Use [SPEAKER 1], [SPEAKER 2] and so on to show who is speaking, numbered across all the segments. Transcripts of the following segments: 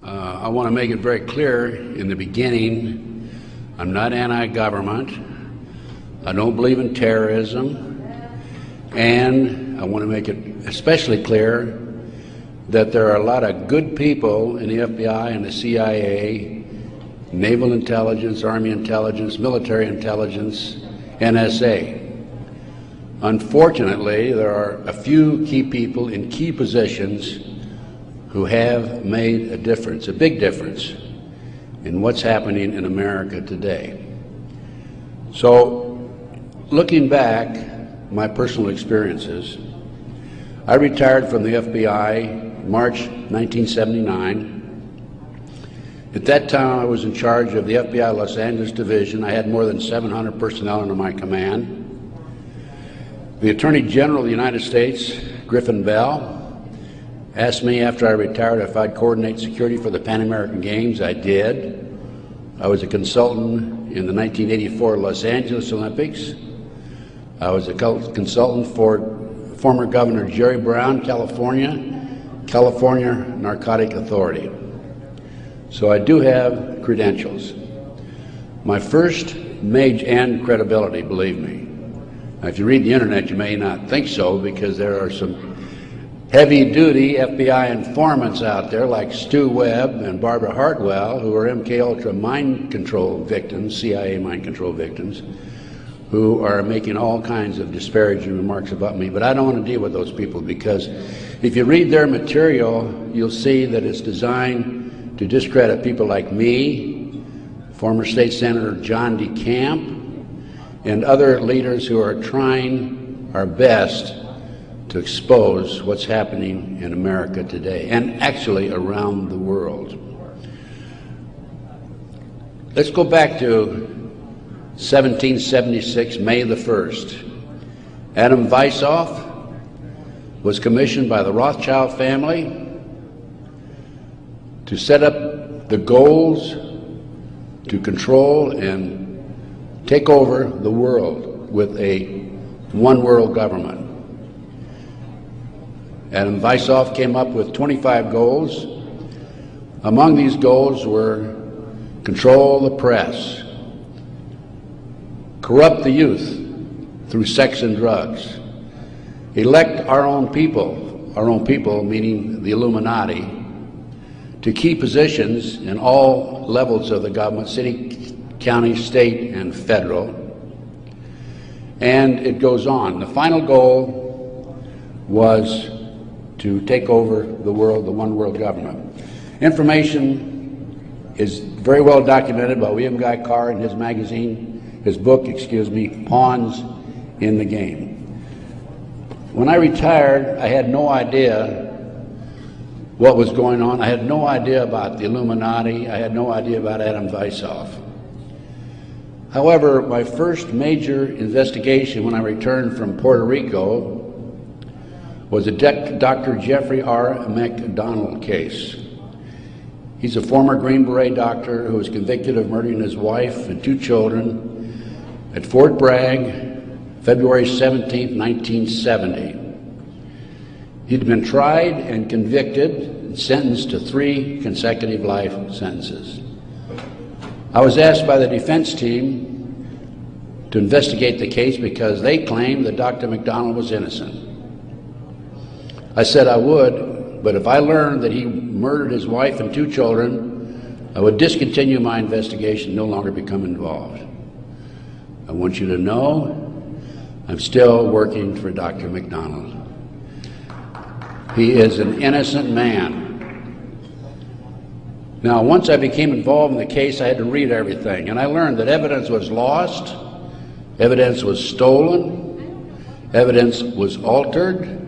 [SPEAKER 1] I want to make it very clear in the beginning, I'm not anti-government. I don't believe in terrorism. And I want to make it especially clear that there are a lot of good people in the FBI and the CIA, naval intelligence, army intelligence, military intelligence, NSA. Unfortunately, there are a few key people in key positions who have made a difference, a big difference, in what's happening in America today. So, looking back, my personal experiences, I retired from the FBI March 1979. At that time, I was in charge of the FBI Los Angeles Division. I had more than 700 personnel under my command. The Attorney General of the United States, Griffin Bell, asked me after I retired if I'd coordinate security for the Pan American Games. I did. I was a consultant in the 1984 Los Angeles Olympics. I was a consultant for former Governor Jerry Brown, California Narcotic Authority. So I do have credentials. My first major, and credibility, believe me. Now, if you read the internet, you may not think so, because there are some heavy-duty FBI informants out there like Stu Webb and Barbara Hartwell, who are MKUltra mind control victims, CIA mind control victims, who are making all kinds of disparaging remarks about me. But I don't want to deal with those people, because if you read their material, you'll see that it's designed to discredit people like me, former State Senator John DeCamp, and other leaders who are trying our best to expose what's happening in America today, and actually around the world. Let's go back to 1776, May the 1st. Adam Weishaupt was commissioned by the Rothschild family to set up the goals to control and take over the world with a one world government. Adam Weishaupt came up with 25 goals. Among these goals were control the press, corrupt the youth through sex and drugs, elect our own people meaning the Illuminati, to key positions in all levels of the government, city, county, state, and federal. And it goes on. The final goal was to take over the world, the one world government. Information is very well documented by William Guy Carr in his magazine, his book, Pawns in the Game. When I retired, I had no idea what was going on. I had no idea about the Illuminati. I had no idea about Adam Weishaupt. However, my first major investigation when I returned from Puerto Rico was a Dr. Jeffrey R. McDonald case. He's a former Green Beret doctor who was convicted of murdering his wife and 2 children at Fort Bragg, February 17, 1970. He'd been tried and convicted and sentenced to 3 consecutive life sentences. I was asked by the defense team to investigate the case because they claimed that Dr. McDonald was innocent. I said I would, but if I learned that he murdered his wife and 2 children, I would discontinue my investigation, no longer become involved. I want you to know I'm still working for Dr. McDonald. He is an innocent man. Now, once I became involved in the case, I had to read everything, and I learned that evidence was lost, evidence was stolen, evidence was altered.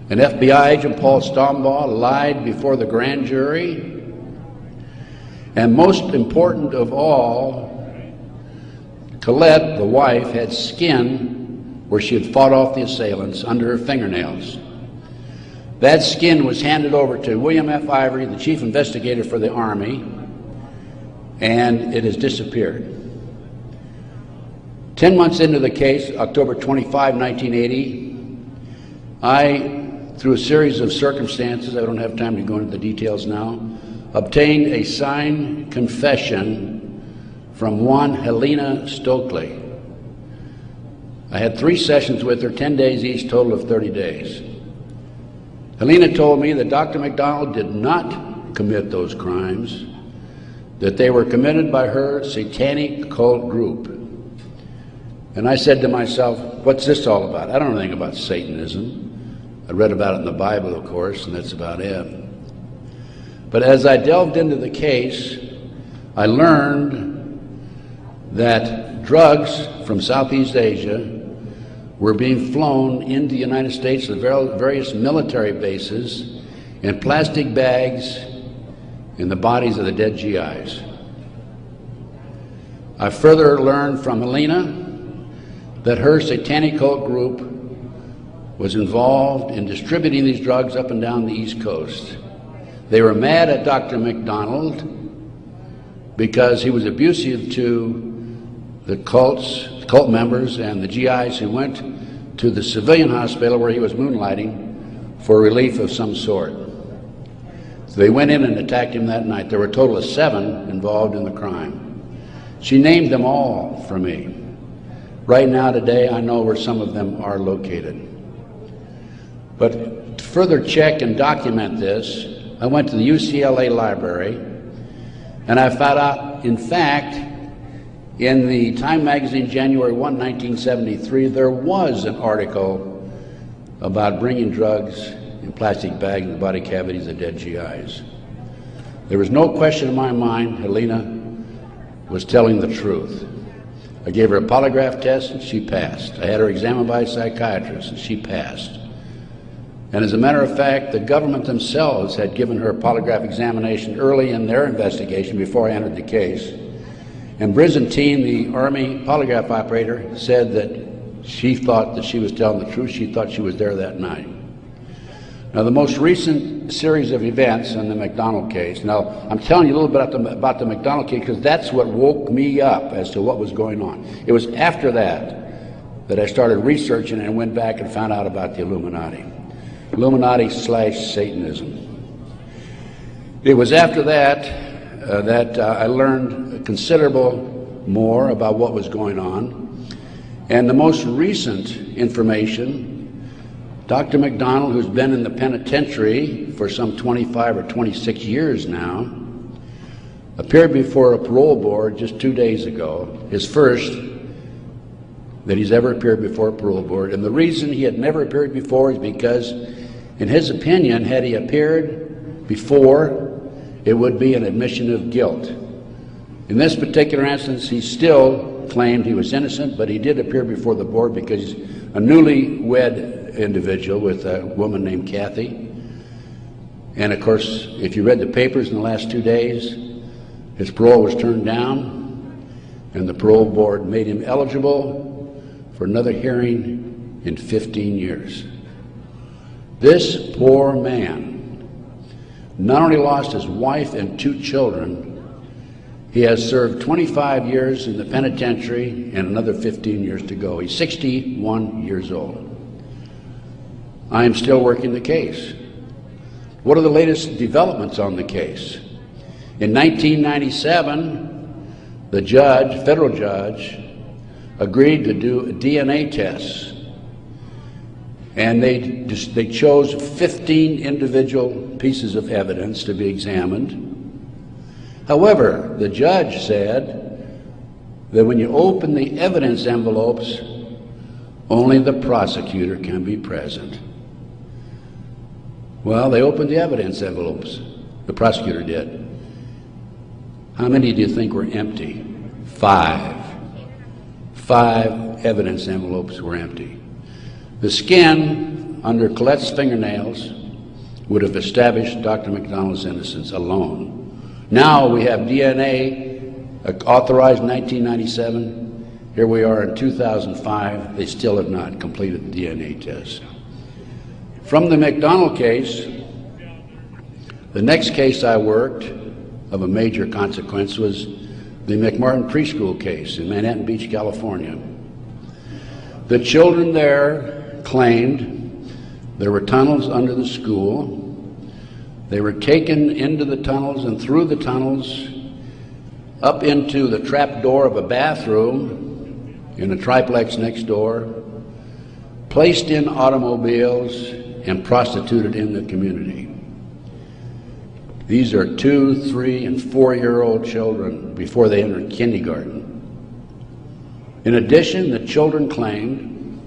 [SPEAKER 1] An FBI agent, Paul Stombaugh, lied before the grand jury. And most important of all, Colette, the wife, had skin where she had fought off the assailants under her fingernails. That skin was handed over to William F. Ivory, the chief investigator for the Army, and it has disappeared. 10 months into the case, October 25, 1980, I through a series of circumstances, I don't have time to go into the details now, obtained a signed confession from one Helena Stokely. I had 3 sessions with her, 10 days each, total of 30 days. Helena told me that Dr. McDonald did not commit those crimes, that they were committed by her satanic cult group. And I said to myself, what's this all about? I don't know anything about Satanism. I read about it in the Bible, of course, and that's about it. But as I delved into the case, I learned that drugs from Southeast Asia were being flown into the United States to various military bases in plastic bags in the bodies of the dead GIs. I further learned from Helena that her satanic cult group was involved in distributing these drugs up and down the East Coast. They were mad at Dr. McDonald because he was abusive to the cult members and the GIs who went to the civilian hospital where he was moonlighting for relief of some sort. So they went in and attacked him that night. There were a total of 7 involved in the crime. She named them all for me. Right now, today, I know where some of them are located. But to further check and document this, I went to the UCLA library, and I found out, in fact, in the Time magazine, January 1, 1973, there was an article about bringing drugs in plastic bags in the body cavities of dead GIs. There was no question in my mind Helena was telling the truth. I gave her a polygraph test, and she passed. I had her examined by a psychiatrist, and she passed. And as a matter of fact, the government themselves had given her a polygraph examination early in their investigation before I entered the case. And Byzantine, the Army polygraph operator, said that she thought that she was telling the truth. She thought she was there that night. Now, the most recent series of events in the McDonald case, now I'm telling you a little bit about the McDonald case because that's what woke me up as to what was going on. It was after that I started researching and went back and found out about the Illuminati. Illuminati/Satanism. It was after that I learned considerable more about what was going on. And the most recent information, Dr. McDonald, who's been in the penitentiary for some 25 or 26 years now, appeared before a parole board just 2 days ago, his first that he's ever appeared before a parole board. And the reason he had never appeared before is because, in his opinion, had he appeared before, it would be an admission of guilt. In this particular instance, he still claimed he was innocent, but he did appear before the board because he's a newlywed individual with a woman named Kathy. And of course, if you read the papers in the last 2 days, his parole was turned down, and the parole board made him eligible for another hearing in 15 years. This poor man not only lost his wife and 2 children, he has served 25 years in the penitentiary and another 15 years to go. He's 61 years old. I am still working the case. What are the latest developments on the case? In 1997, the judge, federal judge, agreed to do DNA tests. And they chose 15 individual pieces of evidence to be examined. However, the judge said that when you open the evidence envelopes, only the prosecutor can be present. Well, they opened the evidence envelopes. The prosecutor did. How many do you think were empty? 5. 5 evidence envelopes were empty. The skin under Colette's fingernails would have established Dr. McDonald's innocence alone. Now we have DNA authorized in 1997. Here we are in 2005. They still have not completed the DNA test. From the McDonald case, the next case I worked of a major consequence was the McMartin preschool case in Manhattan Beach, California. The children there claimed There were tunnels under the school. They were taken into the tunnels and through the tunnels up into the trap door of a bathroom in a triplex next door, placed in automobiles and prostituted in the community. These are 2-, 3-, and 4-year-old children before they entered kindergarten. In addition, the children claimed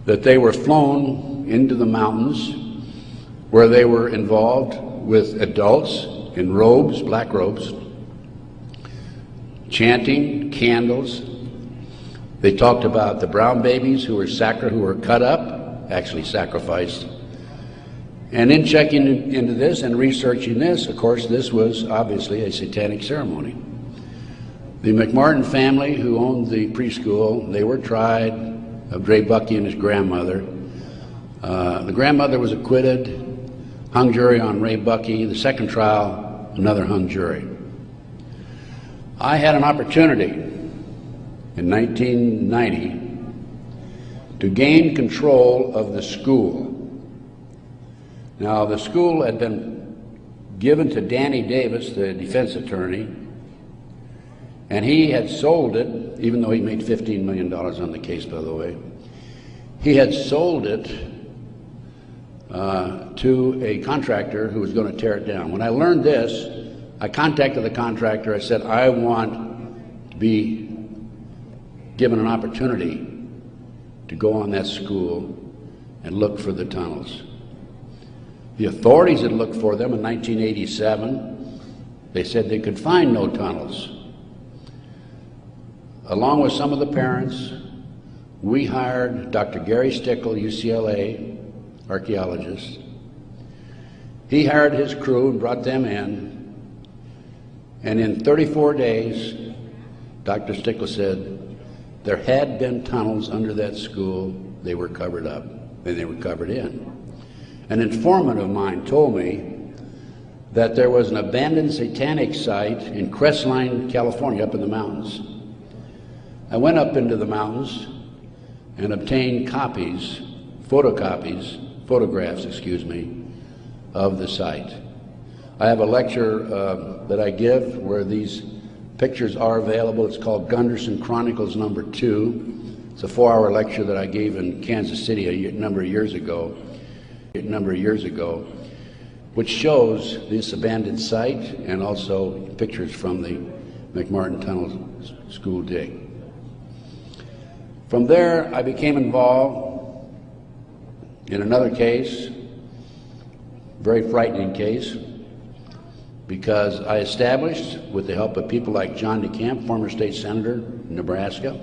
[SPEAKER 1] that they were flown into the mountains where they were involved with adults in robes, black robes, chanting, candles. They talked about the brown babies who were cut up, actually sacrificed. And in checking into this and researching this, of course, this was obviously a satanic ceremony. The McMartin family, who owned the preschool, they were tried of Dre Bucky and his grandmother. The grandmother was acquitted, hung jury on Ray Bucky. The second trial, another hung jury. I had an opportunity in 1990 to gain control of the school. Now, the school had been given to Danny Davis, the defense attorney, and he had sold it, even though he made $15 million on the case, by the way. He had sold it to a contractor who was going to tear it down. When I learned this, I contacted the contractor. I said, I want to be given an opportunity to go on that school and look for the tunnels. The authorities had looked for them in 1987. They said they could find no tunnels. Along with some of the parents, we hired Dr. Gary Stickle, UCLA archaeologist. He hired his crew and brought them in. And in 34 days, Dr. Stickle said there had been tunnels under that school. They were covered up, and they were covered in. An informant of mine told me that there was an abandoned satanic site in Crestline, California, up in the mountains. I went up into the mountains and obtained photographs, of the site. I have a lecture that I give where these pictures are available. It's called Gunderson Chronicles number 2. It's a 4-hour lecture that I gave in Kansas City a number of years ago, which shows this abandoned site and also pictures from the McMartin Tunnel school dig. From there, I became involved in another case, very frightening case, because I established, with the help of people like John DeCamp, former state senator in Nebraska,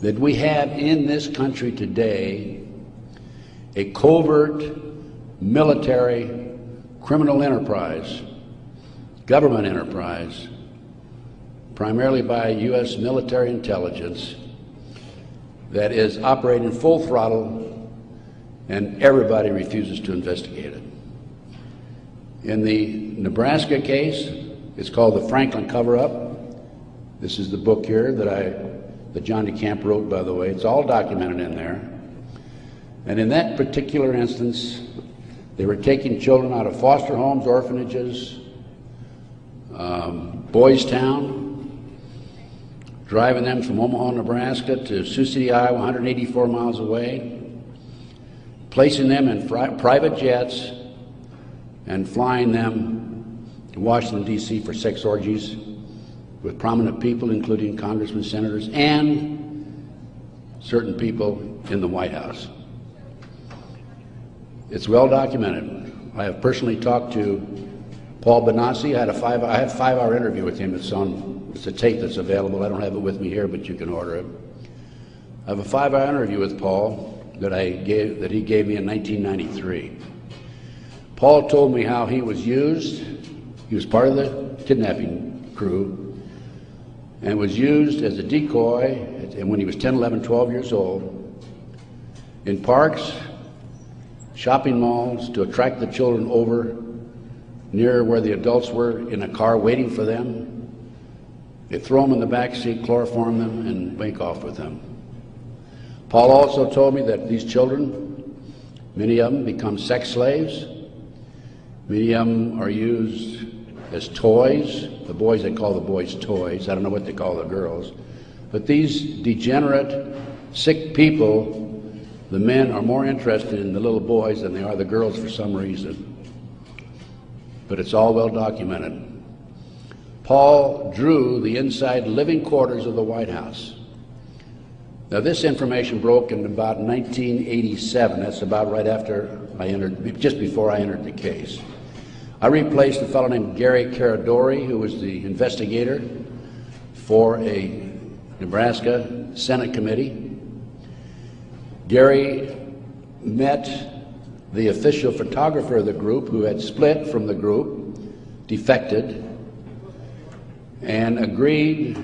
[SPEAKER 1] that we have in this country today a covert military criminal enterprise, government enterprise, primarily by U.S. military intelligence, that is operating full throttle, and everybody refuses to investigate it. In the Nebraska case, it's called the Franklin Cover-Up. This is the book here that John DeCamp wrote, by the way. It's all documented in there. And in that particular instance, they were taking children out of foster homes, orphanages, Boys Town, driving them from Omaha, Nebraska to Sioux City, Iowa, 184 miles away, placing them in private jets and flying them to Washington, D.C. for sex orgies with prominent people, including congressmen, senators, and certain people in the White House. It's well documented. I have personally talked to Paul Benassi. I had a 5-hour interview with him. It's a tape that's available. I don't have it with me here, but you can order it. I have a 5-hour interview with Paul that he gave me in 1993. Paul told me how he was used. He was part of the kidnapping crew and was used as a decoy when he was 10, 11, 12 years old in parks, shopping malls, to attract the children over near where the adults were in a car waiting for them. They throw them in the back seat, chloroform them, and make off with them. Paul also told me that these children Many of them become sex slaves. Many of them are used as toys. The boys, they call the boys toys. I don't know what they call the girls. But these degenerate, sick people, the men are more interested in the little boys than they are the girls for some reason. But it's all well documented. Paul drew the inside living quarters of the White House. Now, this information broke in about 1987. That's about right after I entered, just before I entered the case. I replaced a fellow named Gary Caradori, who was the investigator for a Nebraska Senate committee. Gary met the official photographer of the group, who had split from the group, defected, and agreed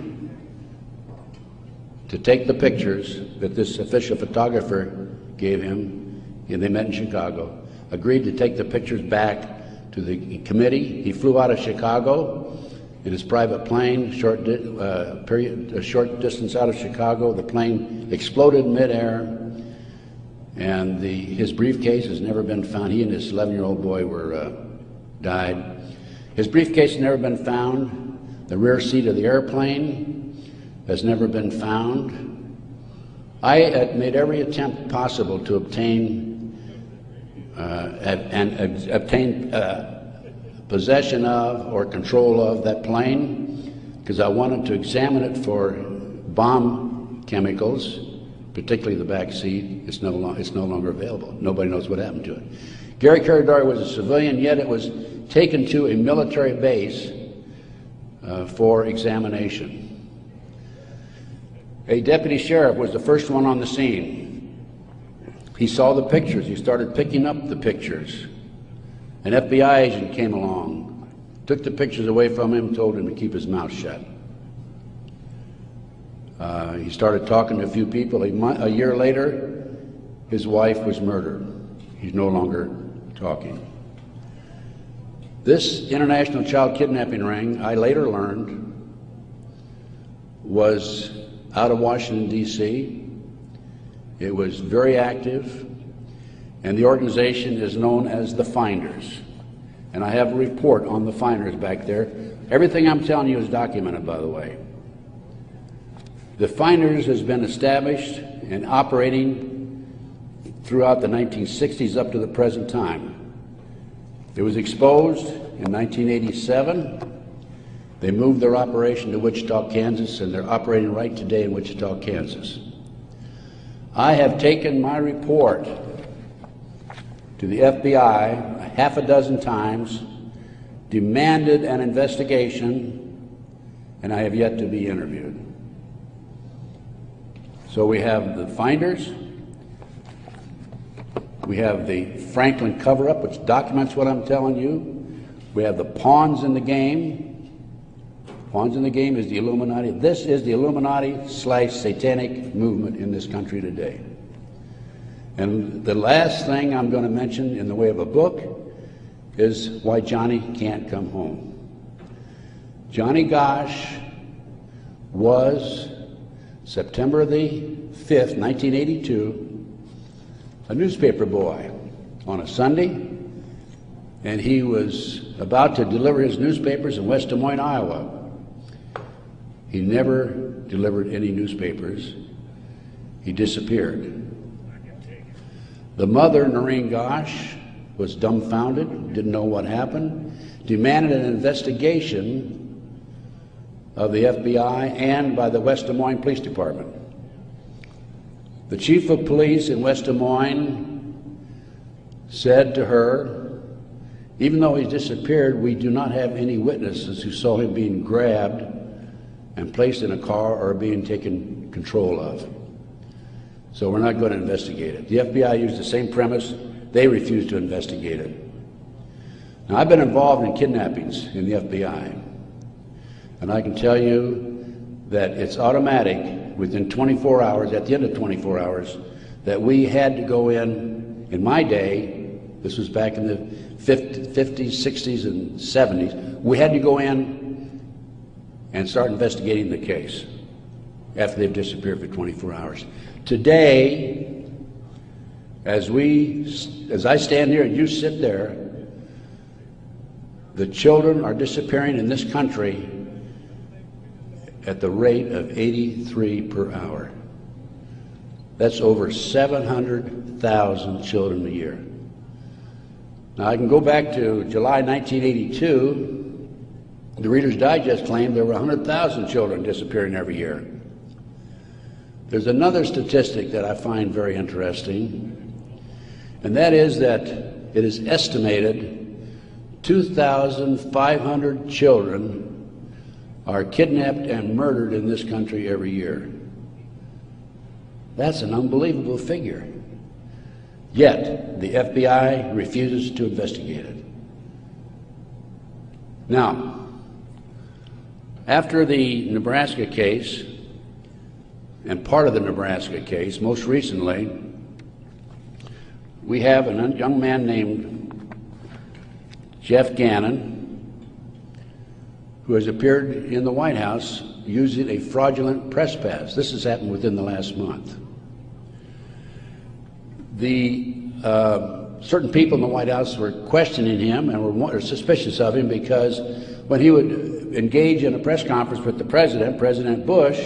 [SPEAKER 1] to take the pictures that this official photographer gave him, and they met in Chicago, agreed to take the pictures back to the committee. He flew out of Chicago in his private plane, a short distance out of Chicago. The plane exploded in midair, and his briefcase has never been found. He and his 11-year-old boy died. His briefcase has never been found. The rear seat of the airplane has never been found. I made every attempt possible to obtain possession of or control of that plane, because I wanted to examine it for bomb chemicals, particularly the back seat. It's no longer available. Nobody knows what happened to it. Gary Caradori was a civilian, yet it was taken to a military base for examination. A deputy sheriff was the first one on the scene. He saw the pictures. He started picking up the pictures. An FBI agent came along, took the pictures away from him, told him to keep his mouth shut. He started talking to a few people. A year later, his wife was murdered. He's no longer talking. This international child kidnapping ring, I later learned, was out of Washington, D.C. It was very active, and the organization is known as the Finders. And I have a report on the Finders back there. Everything I'm telling you is documented, by the way. The Finders has been established and operating throughout the 1960s up to the present time. It was exposed in 1987. They moved their operation to Wichita, Kansas, and they're operating right today in Wichita, Kansas. I have taken my report to the FBI half a dozen times, demanded an investigation, and I have yet to be interviewed. So we have the Finders, we have the Franklin cover-up, which documents what I'm telling you. We have the pawns in the game. Pawns in the game is the Illuminati. This is the Illuminati/satanic movement in this country today. And the last thing I'm going to mention in the way of a book is why Johnny can't come home. Johnny Gosch was, September the 5th, 1982, a newspaper boy on a Sunday, and he was about to deliver his newspapers in West Des Moines, Iowa. He never delivered any newspapers. He disappeared. The mother, Noreen Gosch, was dumbfounded, didn't know what happened, demanded an investigation of the FBI and by the West Des Moines Police Department. The chief of police in West Des Moines said to her, even though he disappeared, we do not have any witnesses who saw him being grabbed and placed in a car or being taken control of. So we're not going to investigate it. The FBI used the same premise. They refused to investigate it. Now, I've been involved in kidnappings in the FBI, and I can tell you that it's automatic within 24 hours, at the end of 24 hours, that we had to go in my day, this was back in the 50s, 60s, and 70s, we had to go in and start investigating the case after they've disappeared for 24 hours. Today, As I stand here and you sit there, the children are disappearing in this country at the rate of 83 per hour. That's over 700,000 children a year. Now, I can go back to July 1982. The Reader's Digest claimed there were 100,000 children disappearing every year. There's another statistic that I find very interesting, and that is that it is estimated 2,500 children are kidnapped and murdered in this country every year. That's an unbelievable figure. Yet, the FBI refuses to investigate it. Now, after the Nebraska case, and part of the Nebraska case, most recently, we have a young man named Jeff Gannon, who has appeared in the White House using a fraudulent press pass. This has happened within the last month. Certain people in the White House were questioning him and were suspicious of him because when he would engage in a press conference with the president, President Bush,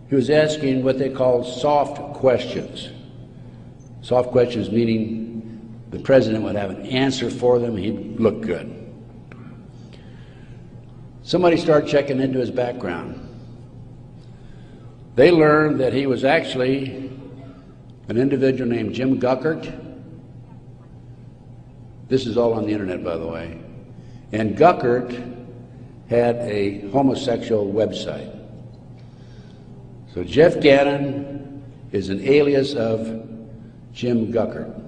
[SPEAKER 1] he was asking what they called soft questions. Soft questions meaning the president would have an answer for them, he'd look good. Somebody started checking into his background. They learned that he was actually an individual named Jim Guckert. This is all on the internet, by the way. And Guckert had a homosexual website. So Jeff Gannon is an alias of Jim Guckert.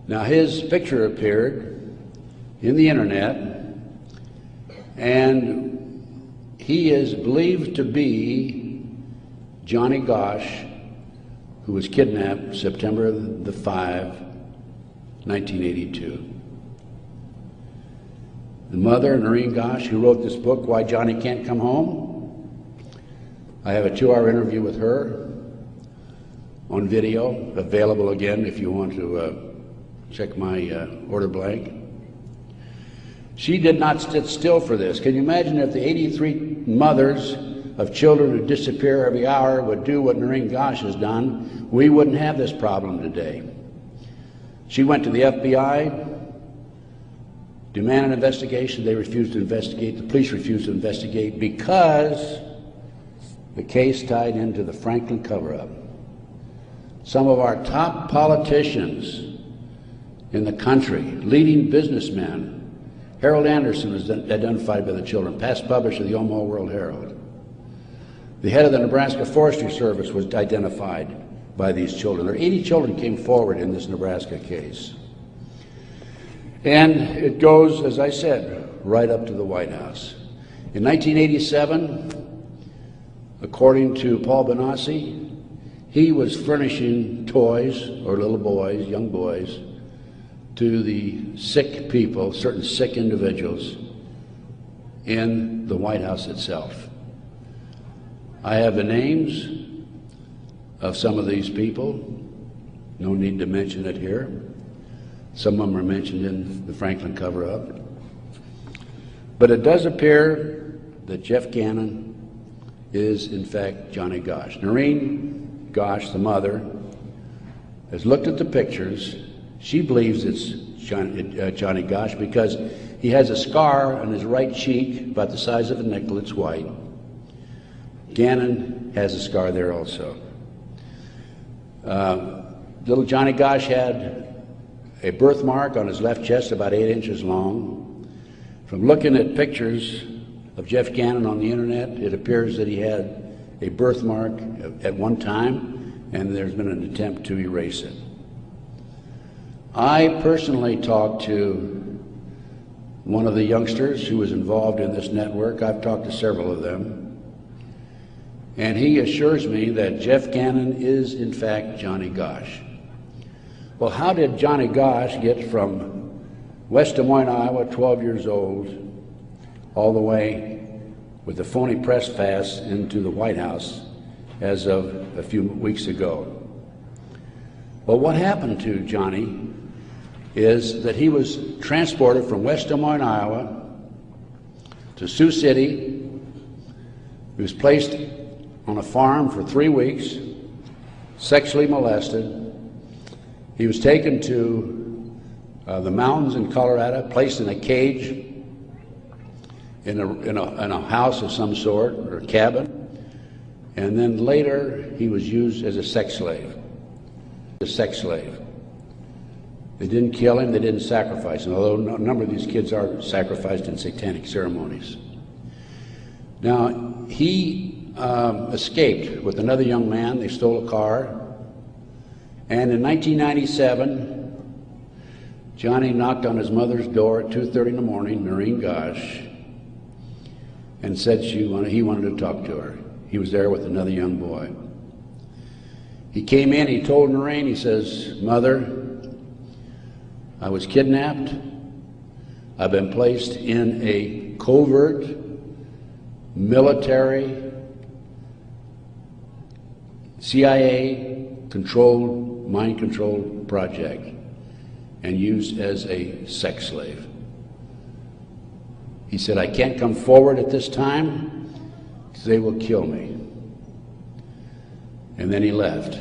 [SPEAKER 1] Now his picture appeared in the internet, and he is believed to be Johnny Gosch, who was kidnapped September 5, 1982. The mother, Noreen Gosch, who wrote this book, Why Johnny Can't Come Home, I have a 2-hour interview with her on video, available again if you want to check my order blank. She did not sit still for this. Can you imagine if the 83 mothers of children who disappear every hour would do what Noreen Gosch has done? We wouldn't have this problem today. She went to the FBI, demanded an investigation. They refused to investigate. The police refused to investigate because the case tied into the Franklin cover-up. Some of our top politicians in the country, leading businessmen, Harold Anderson was identified by the children, past publisher of the Omaha World Herald. The head of the Nebraska Forestry Service was identified by these children. There 80 children came forward in this Nebraska case. And it goes, as I said, right up to the White House. In 1987, according to Paul Benassi, he was furnishing toys, or little boys, young boys, to the sick people, certain sick individuals, in the White House itself. I have the names of some of these people. No need to mention it here. Some of them are mentioned in the Franklin cover-up. But it does appear that Jeff Gannon is, in fact, Johnny Gosch. Noreen Gosch, the mother, has looked at the pictures. She believes it's Johnny Gosch because he has a scar on his right cheek about the size of a nickel. It's white. Gannon has a scar there also. Little Johnny Gosch had a birthmark on his left chest about 8 inches long. From looking at pictures of Jeff Gannon on the internet, it appears that he had a birthmark at one time, and there's been an attempt to erase it. I personally talked to one of the youngsters who was involved in this network. I've talked to several of them. And he assures me that Jeff Gannon is, in fact, Johnny Gosch. Well, how did Johnny Gosch get from West Des Moines, Iowa, 12 years old, all the way with a phony press pass into the White House as of a few weeks ago? Well, what happened to Johnny is that he was transported from West Des Moines, Iowa to Sioux City. He was placed on a farm for 3 weeks, sexually molested. He was taken to the mountains in Colorado, placed in a cage in a house of some sort, or a cabin, and then later he was used as a sex slave. They didn't kill him, they didn't sacrifice him, although a number of these kids are sacrificed in satanic ceremonies. Now, he escaped with another young man. They stole a car, and in 1997, Johnny knocked on his mother's door at 2:30 in the morning, Noreen Gosh, and said he wanted to talk to her. He was there with another young boy. He came in, he told Noreen, he says, "Mother, I was kidnapped. I've been placed in a covert military CIA-controlled, mind-controlled project and used as a sex slave." He said, "I can't come forward at this time because they will kill me." And then he left.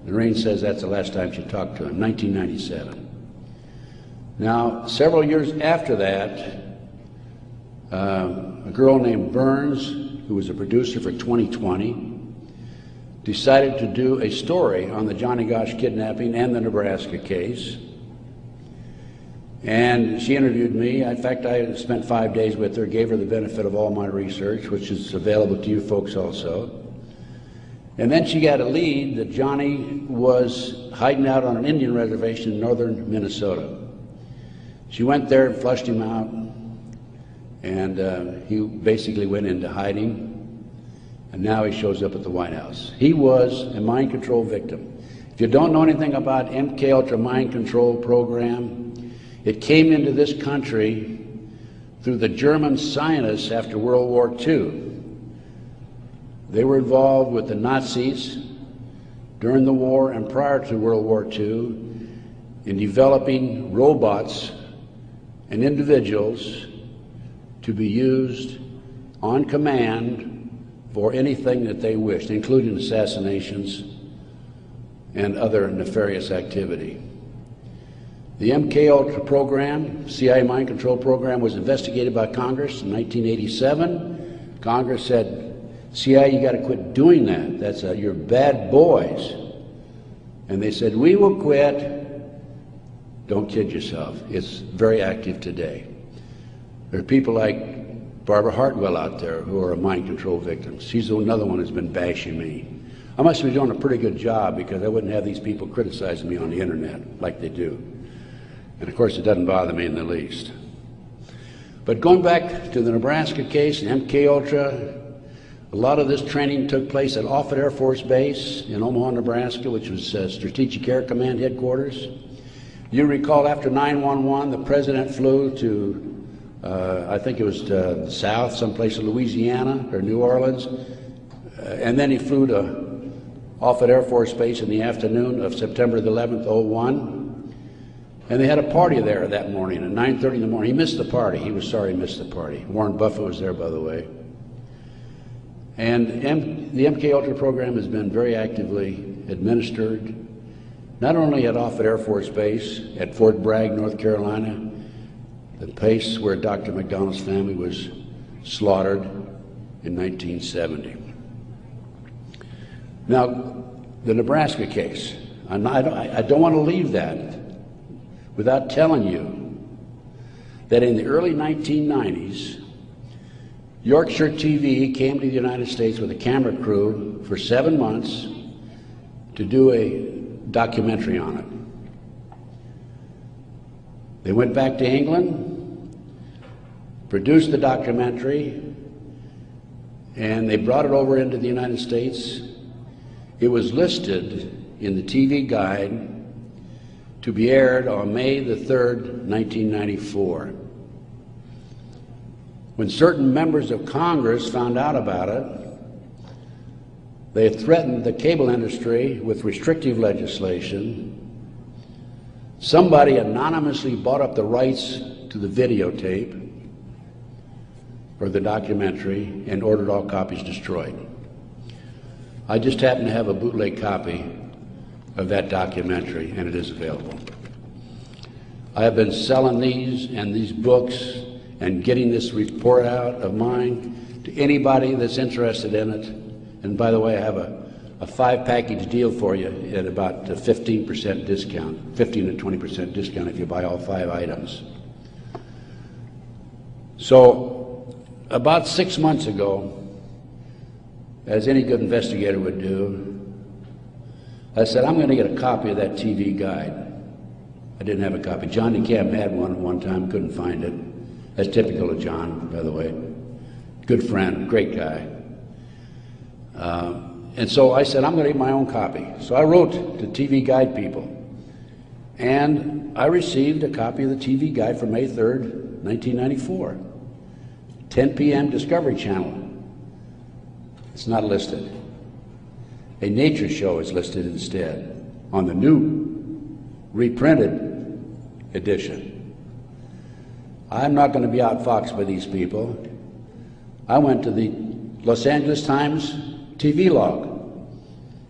[SPEAKER 1] Noreen says that's the last time she talked to him, 1997. Now, several years after that, a girl named Burns, who was a producer for 2020, decided to do a story on the Johnny Gosch kidnapping and the Nebraska case. And she interviewed me. In fact, I spent 5 days with her, gave her the benefit of all my research, which is available to you folks also. And then she got a lead that Johnny was hiding out on an Indian reservation in northern Minnesota. She went there and flushed him out, and he basically went into hiding, and now he shows up at the White House. He was a mind control victim. If you don't know anything about MKUltra mind control program, it came into this country through the German scientists after World War II. They were involved with the Nazis during the war and prior to World War II in developing robots and individuals to be used on command for anything that they wished, including assassinations and other nefarious activity. The MKUltra program, CIA mind control program, was investigated by Congress in 1987. Congress said, CIA, you got to quit doing that. You're bad boys. And they said, we will quit. Don't kid yourself. It's very active today. There are people like Barbara Hartwell out there who are mind control victims. She's another one who's been bashing me. I must be doing a pretty good job because I wouldn't have these people criticizing me on the internet like they do. And of course, it doesn't bother me in the least. But going back to the Nebraska case and MKUltra, a lot of this training took place at Offutt Air Force Base in Omaha, Nebraska, which was Strategic Air Command headquarters. You recall after 9/11, the president flew to, I think it was to the south, someplace in Louisiana or New Orleans, and then he flew to Offutt Air Force Base in the afternoon of September the 11th, 2001, and they had a party there that morning at 9:30 in the morning. He missed the party. He was sorry he missed the party. Warren Buffett was there, by the way. And the MKUltra program has been very actively administered, not only at Offutt Air Force Base, at Fort Bragg, North Carolina, the place where Dr. McDonald's family was slaughtered in 1970. Now, the Nebraska case, I don't want to leave that without telling you that in the early 1990s, Yorkshire TV came to the United States with a camera crew for 7 months to do a documentary on it. They went back to England, produced the documentary, and they brought it over into the United States. It was listed in the TV guide to be aired on May the 3rd, 1994. When certain members of Congress found out about it, they threatened the cable industry with restrictive legislation Somebody anonymously bought up the rights to the videotape or the documentary and ordered all copies destroyed. I just happen to have a bootleg copy of that documentary, and it is available. I have been selling these and these books and getting this report out of mine to anybody that's interested in it. And by the way, I have a 5-package deal for you at about a 15% discount, 15 to 20% discount if you buy all 5 items. So about 6 months ago, as any good investigator would do, I said, I'm going to get a copy of that TV guide. I didn't have a copy. John DeCamp had one at one time, couldn't find it. That's typical of John, by the way. Good friend, great guy. And so I said, I'm going to get my own copy. So I wrote to TV Guide people, and I received a copy of the TV Guide for May 3rd, 1994. 10 p.m. Discovery Channel. It's not listed. A nature show is listed instead on the new reprinted edition. I'm not going to be outfoxed by these people. I went to the Los Angeles Times TV log.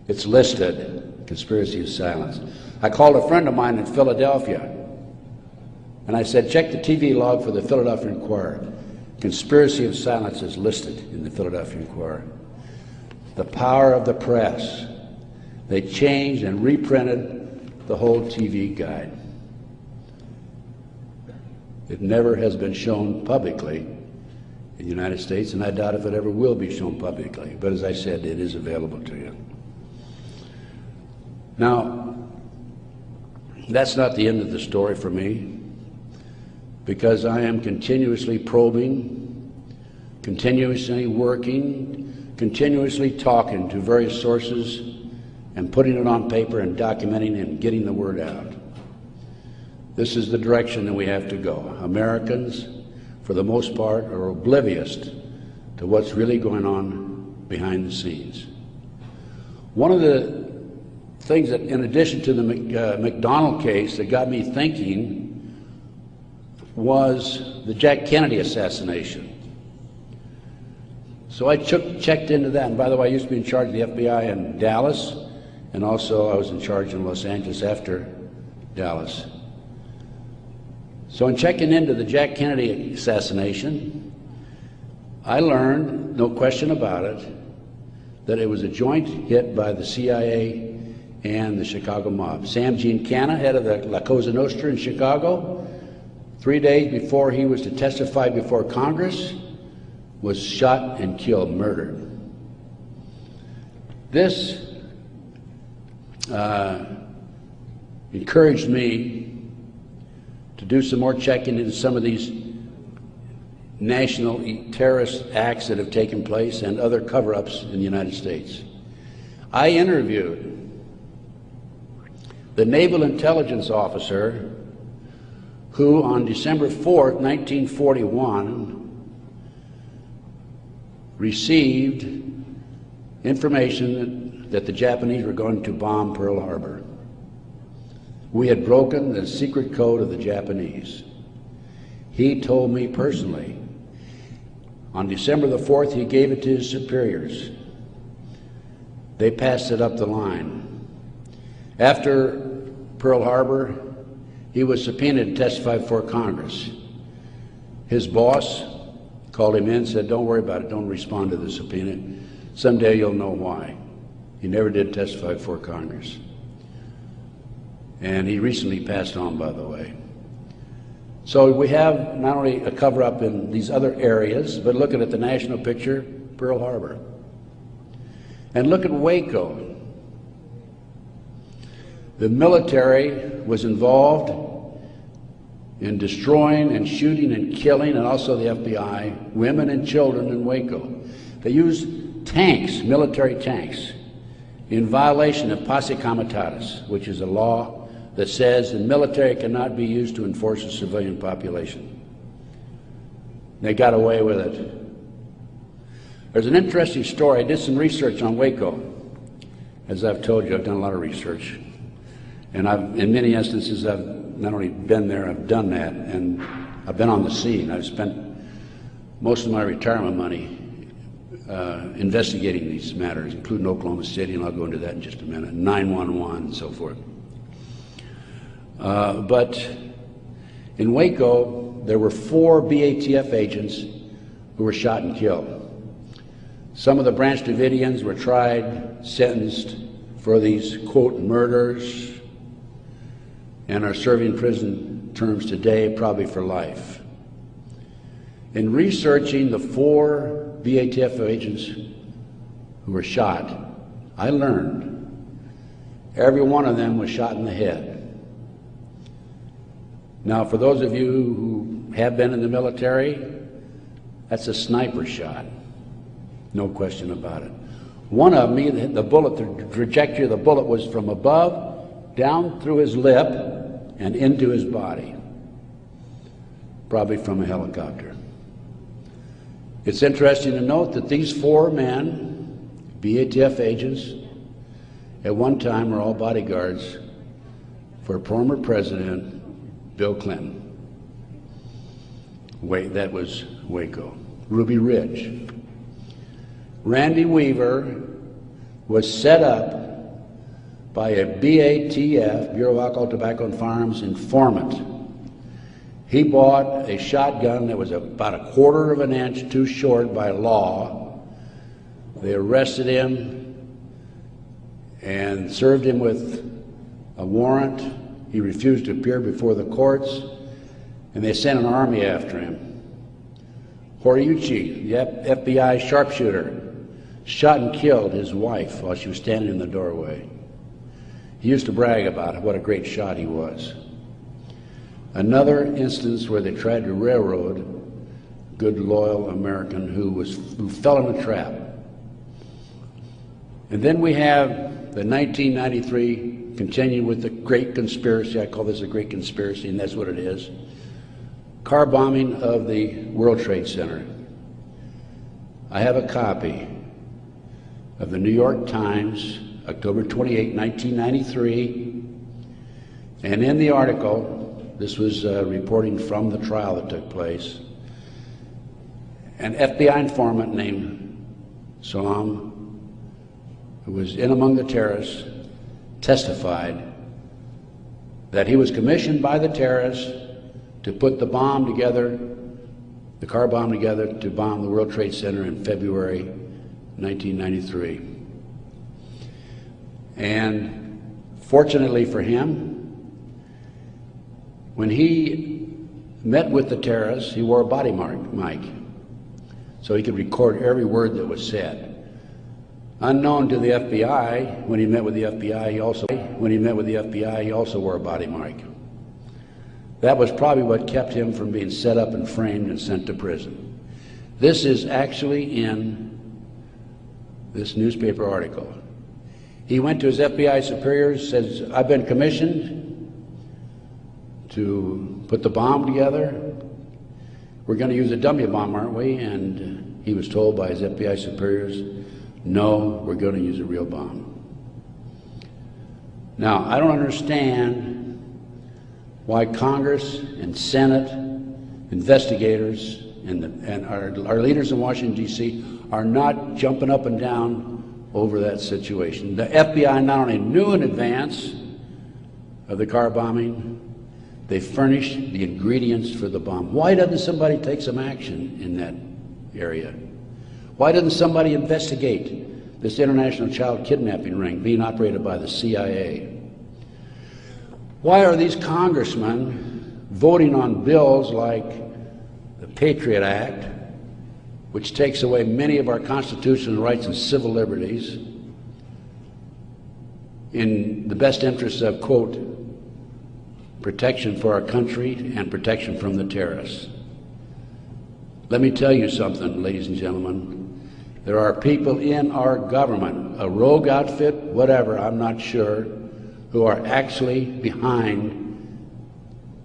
[SPEAKER 1] It's listed, Conspiracy of Silence. I called a friend of mine in Philadelphia, and I said, check the TV log for the Philadelphia Inquirer. Conspiracy of Silence is listed in the Philadelphia Inquirer. The power of the press. They changed and reprinted the whole TV guide. It never has been shown publicly in the United States, and I doubt if it ever will be shown publicly. But as I said, it is available to you. Now, that's not the end of the story for me, because I am continuously probing, continuously working, continuously talking to various sources and putting it on paper and documenting and getting the word out. This is the direction that we have to go. Americans, for the most part, are oblivious to what's really going on behind the scenes. One of the things that, in addition to the McDonald case, that got me thinking was the Jack Kennedy assassination. So I checked into that, and by the way, I used to be in charge of the FBI in Dallas, and also I was in charge in Los Angeles after Dallas. So in checking into the Jack Kennedy assassination, I learned, no question about it, that it was a joint hit by the CIA and the Chicago mob. Sam Giancana, head of the La Cosa Nostra in Chicago, 3 days before he was to testify before Congress, was shot and killed, murdered. This encouraged me to do some more checking into some of these national terrorist acts that have taken place and other cover-ups in the United States. I interviewed the naval intelligence officer who on December 4th, 1941, received information that the Japanese were going to bomb Pearl Harbor. We had broken the secret code of the Japanese. He told me personally, on December the 4th, he gave it to his superiors. They passed it up the line. After Pearl Harbor, he was subpoenaed to testify before Congress. His boss called him in and said, don't worry about it, don't respond to the subpoena. Someday you'll know why. He never did testify before Congress. And he recently passed on, by the way. So we have not only a cover-up in these other areas, but looking at the national picture, Pearl Harbor. And look at Waco. The military was involved in destroying and shooting and killing, and also the FBI, women and children in Waco. They used tanks, military tanks, in violation of posse comitatus, which is a law that says the military cannot be used to enforce a civilian population. They got away with it. There's an interesting story. I did some research on Waco. As I've told you, I've done a lot of research. And in many instances, I've not only been there, I've done that, and I've been on the scene. I've spent most of my retirement money investigating these matters, including Oklahoma City, and I'll go into that in just a minute, 911 and so forth. But in Waco, there were 4 BATF agents who were shot and killed. Some of the Branch Davidians were tried, sentenced for these, quote, murders, and are serving prison terms today, probably for life. In researching the 4 BATF agents who were shot, I learned every one of them was shot in the head. Now, for those of you who have been in the military, that's a sniper shot. No question about it. One of them, the bullet, the trajectory of the bullet was from above, down through his lip, and into his body. Probably from a helicopter. It's interesting to note that these 4 men, BATF agents, at one time were all bodyguards for former President Bill Clinton. That was Waco. Ruby Ridge. Randy Weaver was set up by a BATF, Bureau of Alcohol, Tobacco and Firearms, informant. He bought a shotgun that was about 1/4 of an inch too short by law. They arrested him and served him with a warrant. He refused to appear before the courts, and they sent an army after him. Horiuchi, the FBI sharpshooter, shot and killed his wife while she was standing in the doorway. He used to brag about what a great shot he was. Another instance where they tried to railroad a good, loyal American who fell in a trap. And then we have the 1993, continue with the great conspiracy. I call this a great conspiracy, and that's what it is. Car bombing of the World Trade Center. I have a copy of the New York Times, October 28, 1993, and in the article, this was reporting from the trial that took place, an FBI informant named Salam, who was in among the terrorists, testified that he was commissioned by the terrorists to put the bomb together, the car bomb together, to bomb the World Trade Center in February 1993. And fortunately for him, when he met with the terrorists, he wore a body mic, so he could record every word that was said. Unknown to the FBI, when he met with the FBI, he also wore a body mic. That was probably what kept him from being set up and framed and sent to prison. This is actually in this newspaper article. He went to his FBI superiors, says, "I've been commissioned to put the bomb together. We're going to use a dummy bomb, aren't we?" And he was told by his FBI superiors, "No, we're going to use a real bomb." Now, I don't understand why Congress and Senate, investigators, and our leaders in Washington, D.C. are not jumping up and down over that situation. The FBI not only knew in advance of the car bombing, they furnished the ingredients for the bomb. Why doesn't somebody take some action in that area? Why doesn't somebody investigate this international child kidnapping ring being operated by the CIA? Why are these congressmen voting on bills like the Patriot Act, which takes away many of our constitutional rights and civil liberties in the best interests of, quote, protection for our country and protection from the terrorists? Let me tell you something, ladies and gentlemen. There are people in our government, a rogue outfit, whatever, I'm not sure, who are actually behind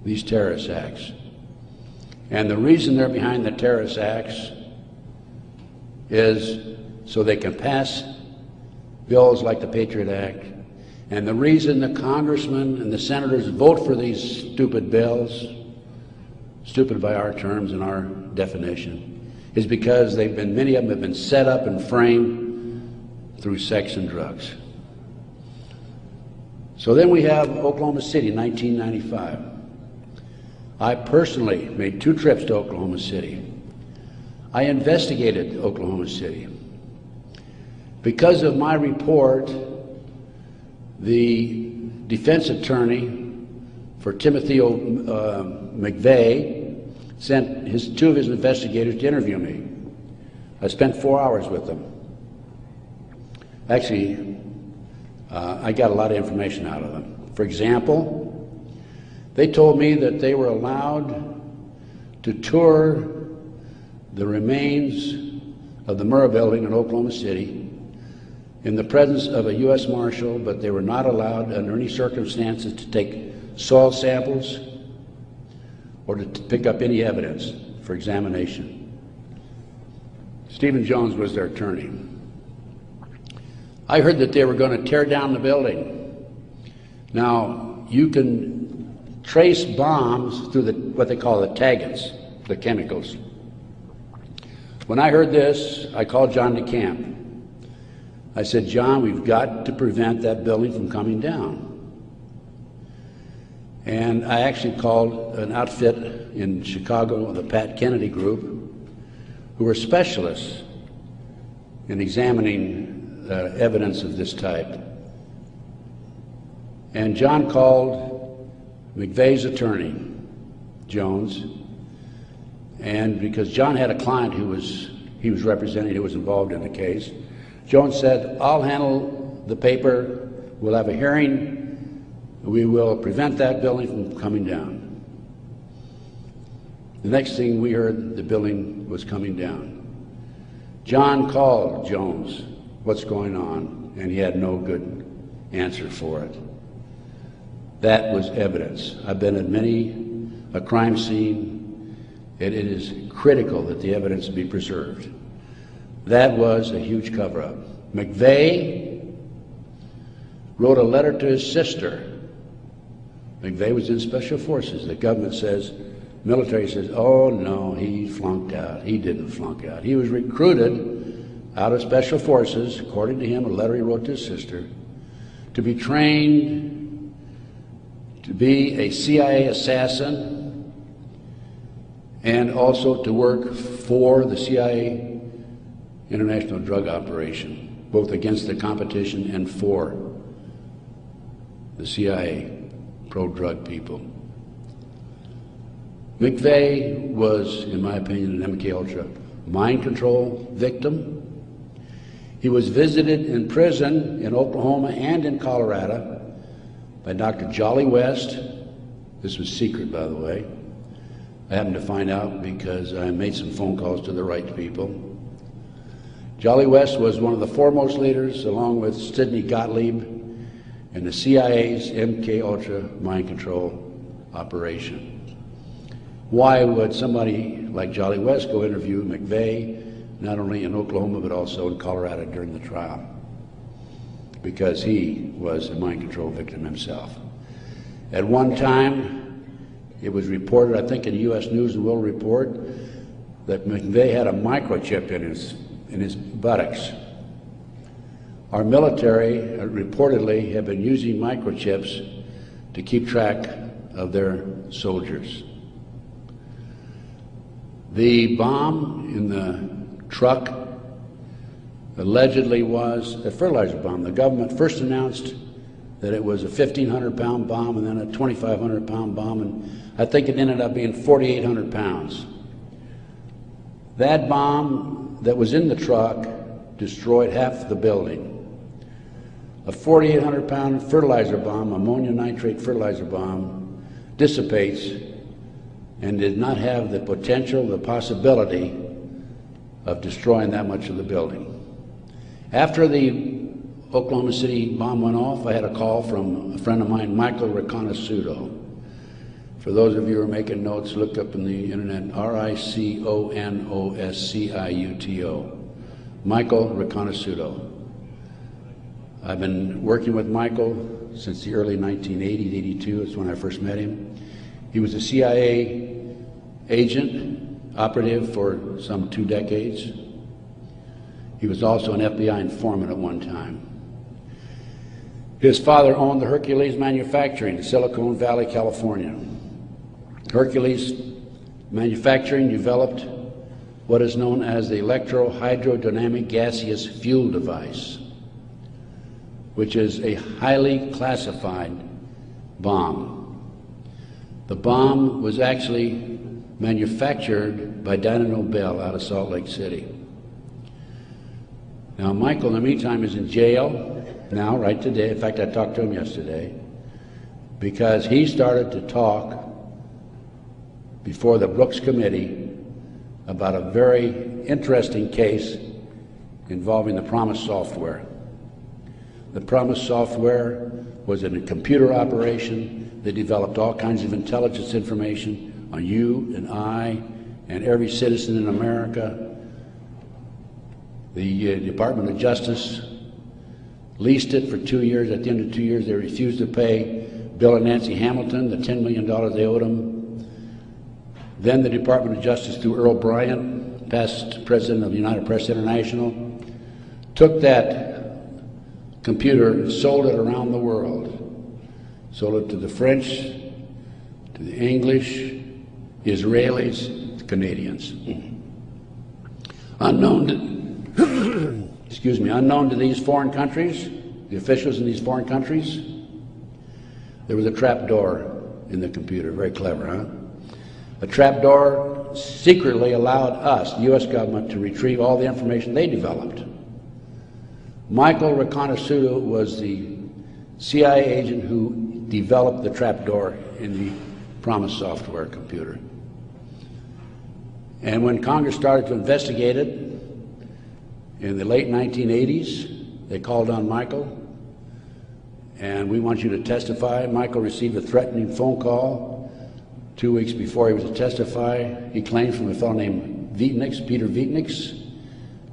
[SPEAKER 1] these terrorist acts. And the reason they're behind the terrorist acts is so they can pass bills like the Patriot Act And the reason the congressmen and the senators vote for these stupid bills, stupid by our terms and our definition, is because many of them have been set up and framed through sex and drugs. So then we have Oklahoma City, 1995. I personally made 2 trips to Oklahoma City. I investigated Oklahoma City. Because of my report, the defense attorney for Timothy McVeigh sent 2 of his investigators to interview me. I spent 4 hours with them. Actually, I got a lot of information out of them. For example, they told me that they were allowed to tour the remains of the Murrah building in Oklahoma City in the presence of a U.S. Marshal, but they were not allowed under any circumstances to take soil samples or to pick up any evidence for examination. Stephen Jones was their attorney. I heard that they were going to tear down the building. Now, you can trace bombs through what they call the taggants, the chemicals. When I heard this, I called John DeCamp. I said, John, we've got to prevent that building from coming down. And I actually called an outfit in Chicago, the Pat Kennedy Group, who were specialists in examining evidence of this type. And John called McVeigh's attorney, Jones, and because John had a client he was representing who was involved in the case, Jones said, I'll handle the paper, we'll have a hearing, we will prevent that building from coming down. The next thing we heard, the building was coming down. John called Jones, what's going on? And he had no good answer for it. That was evidence. I've been at many a crime scene. It is critical that the evidence be preserved. That was a huge cover-up. McVeigh wrote a letter to his sister. McVeigh was in Special Forces. The government says, military says, oh no, he flunked out. He didn't flunk out. He was recruited out of Special Forces, according to him, a letter he wrote to his sister, to be trained to be a CIA assassin and also to work for the CIA international drug operation, both against the competition and for the CIA pro-drug people. McVeigh was, in my opinion, an MK-Ultra mind control victim. He was visited in prison in Oklahoma and in Colorado by Dr. Jolly West. This was secret, by the way. I happened to find out because I made some phone calls to the right people. Jolly West was one of the foremost leaders, along with Sidney Gottlieb, in the CIA's MK-Ultra mind control operation. Why would somebody like Jolly West go interview McVeigh, not only in Oklahoma but also in Colorado during the trial? Because he was a mind control victim himself. At one time, it was reported, I think in the U.S. News and World Report, that McVeigh had a microchip in his buttocks. Our military reportedly have been using microchips to keep track of their soldiers. The bomb in the truck allegedly was a fertilizer bomb. The government first announced that it was a 1,500-pound bomb and then a 2,500-pound bomb, and I think it ended up being 4,800 pounds. That bomb that was in the truck destroyed half the building. A 4,800-pound fertilizer bomb, ammonia nitrate fertilizer bomb, dissipates and did not have the potential, the possibility of destroying that much of the building. After the Oklahoma City bomb went off, I had a call from a friend of mine, Michael Riconosciuto. For those of you who are making notes, look up in the internet, R-I-C-O-N-O-S-C-I-U-T-O. Michael Riconosciuto. I've been working with Michael since the early 1980s, 82 is when I first met him. He was a CIA agent, operative for some 2 decades. He was also an FBI informant at one time. His father owned the Hercules Manufacturing in Silicon Valley, California. Hercules Manufacturing developed what is known as the electro-hydrodynamic gaseous fuel device, which is a highly classified bomb. The bomb was actually manufactured by Dyna Nobel out of Salt Lake City. Now, Michael, in the meantime, is in jail now, right today. In fact, I talked to him yesterday because he started to talk before the Brooks Committee about a very interesting case involving the Promise software. The Promise software was in a computer operation that developed all kinds of intelligence information on you and I and every citizen in America. The Department of Justice leased it for 2 years. At the end of 2 years, they refused to pay Bill and Nancy Hamilton the $10 million they owed them. Then the Department of Justice, through Earl Bryant, past president of United Press International, took that computer and sold it around the world. Sold it to the French, to the English, Israelis, the Canadians. Unknown to these foreign countries, the officials in these foreign countries, there was a trap door in the computer. Very clever, huh? A trap door secretly allowed us, the U.S. government, to retrieve all the information they developed. Michael Reconnaissance was the CIA agent who developed the trap door in the Promise software computer. And when Congress started to investigate it in the late 1980s, they called on Michael, and we want you to testify. Michael received a threatening phone call 2 weeks before he was to testify. He claimed from a fellow named Vietnix, Peter Vietnix,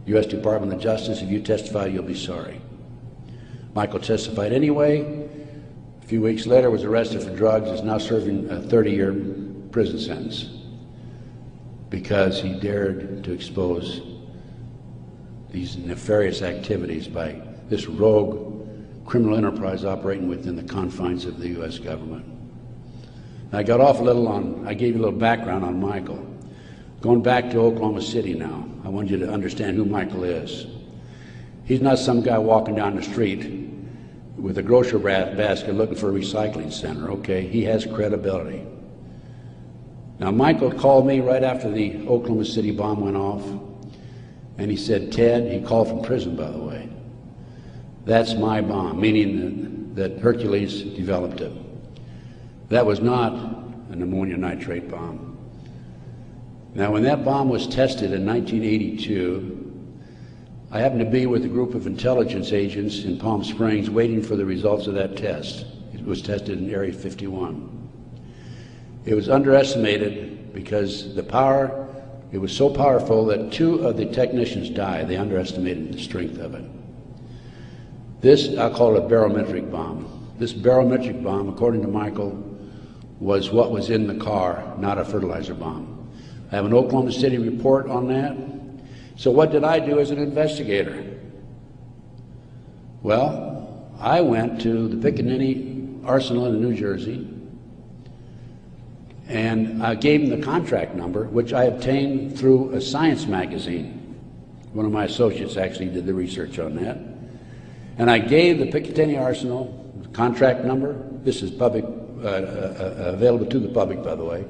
[SPEAKER 1] U.S. Department of Justice, if you testify, you'll be sorry. Michael testified anyway. A few weeks later, was arrested for drugs, is now serving a 30-year prison sentence because he dared to expose these nefarious activities by this rogue criminal enterprise operating within the confines of the U.S. government. I got off a little on, I gave you a little background on Michael. Going back to Oklahoma City now, I want you to understand who Michael is. He's not some guy walking down the street with a grocery basket looking for a recycling center, okay? He has credibility. Now, Michael called me right after the Oklahoma City bomb went off, and he said, Ted, he called from prison, by the way, that's my bomb, meaning that Hercules developed it. That was not an ammonium nitrate bomb. Now, when that bomb was tested in 1982, I happened to be with a group of intelligence agents in Palm Springs waiting for the results of that test. It was tested in Area 51. It was underestimated because the power, it was so powerful that 2 of the technicians died. They underestimated the strength of it. This, I'll call it a barometric bomb. This barometric bomb, according to Michael, was what was in the car, not a fertilizer bomb. I have an Oklahoma City report on that. So what did I do as an investigator? Well, I went to the Pickaninny Arsenal in New Jersey, and I gave him the contract number, which I obtained through a science magazine. One of my associates actually did the research on that. And I gave the Picatinny Arsenal the contract number. This is public, available to the public, by the way.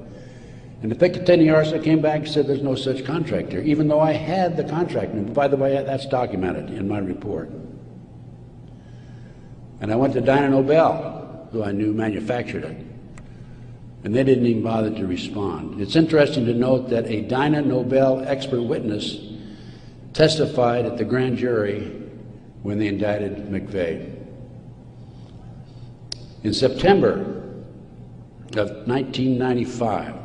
[SPEAKER 1] And the Picatinny Arsenal came back and said there's no such contract here, even though I had the contract number. By the way, that's documented in my report. And I went to Dyna Nobel, who I knew manufactured it, and they didn't even bother to respond. It's interesting to note that a Dyna Nobel expert witness testified at the grand jury when they indicted McVeigh. In September of 1995,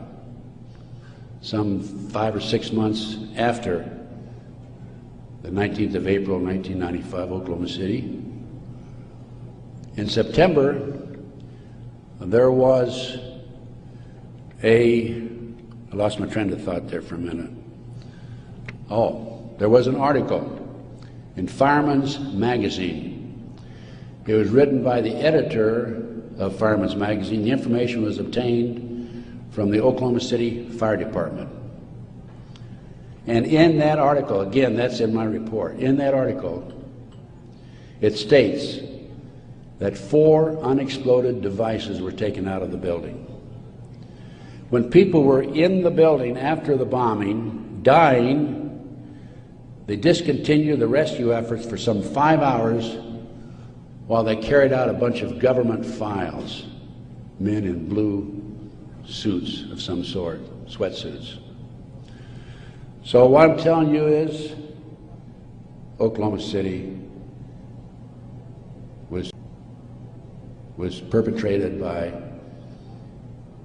[SPEAKER 1] some 5 or 6 months after the 19th of April, 1995, Oklahoma City, In September, there was I lost my train of thought there for a minute. Oh, there was an article in Fireman's Magazine. It was written by the editor of Fireman's Magazine. The information was obtained from the Oklahoma City Fire Department. And in that article, again, that's in my report, in that article, it states that 4 unexploded devices were taken out of the building. When people were in the building after the bombing, dying, they discontinued the rescue efforts for some 5 hours while they carried out a bunch of government files, men in blue suits of some sort, sweatsuits. So what I'm telling you is Oklahoma City was perpetrated by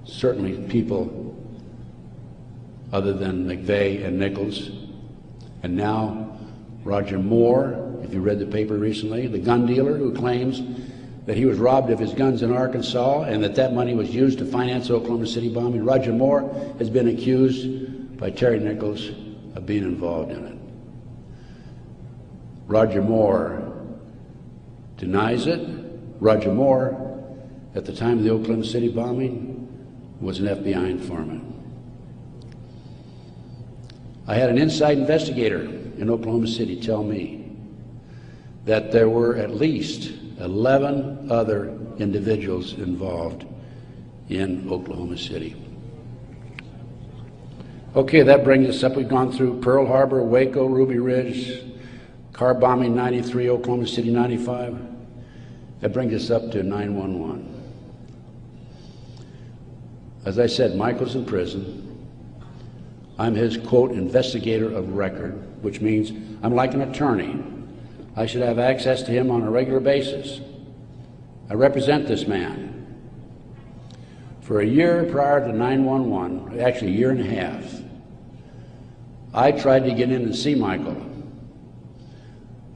[SPEAKER 1] certainly people other than McVeigh and Nichols, and now Roger Moore, if you read the paper recently, the gun dealer who claims that he was robbed of his guns in Arkansas and that money was used to finance the Oklahoma City bombing. Roger Moore has been accused by Terry Nichols of being involved in it. Roger Moore denies it. Roger Moore, at the time of the Oklahoma City bombing, was an FBI informant. I had an inside investigator in Oklahoma City tell me that there were at least 11 other individuals involved in Oklahoma City. Okay, that brings us up. We've gone through Pearl Harbor, Waco, Ruby Ridge, car bombing 93, Oklahoma City 95. That brings us up to 9/11. As I said, Michael's in prison. I'm his, quote, investigator of record, which means I'm like an attorney. I should have access to him on a regular basis. I represent this man. For a year prior to 9/11, actually a year and a half, I tried to get in and see Michael.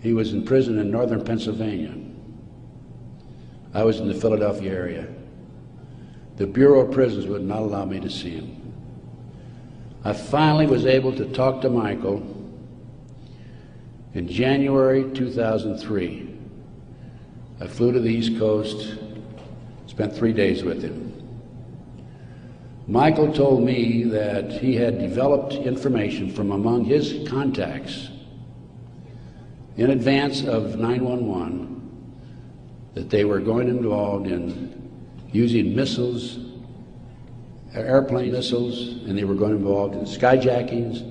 [SPEAKER 1] He was in prison in northern Pennsylvania. I was in the Philadelphia area. The Bureau of Prisons would not allow me to see him. I finally was able to talk to Michael in January 2003. I flew to the East Coast, spent 3 days with him. Michael told me that he had developed information from among his contacts in advance of 9/11 that they were going involved in using missiles, airplane missiles, and they were going involved in skyjackings.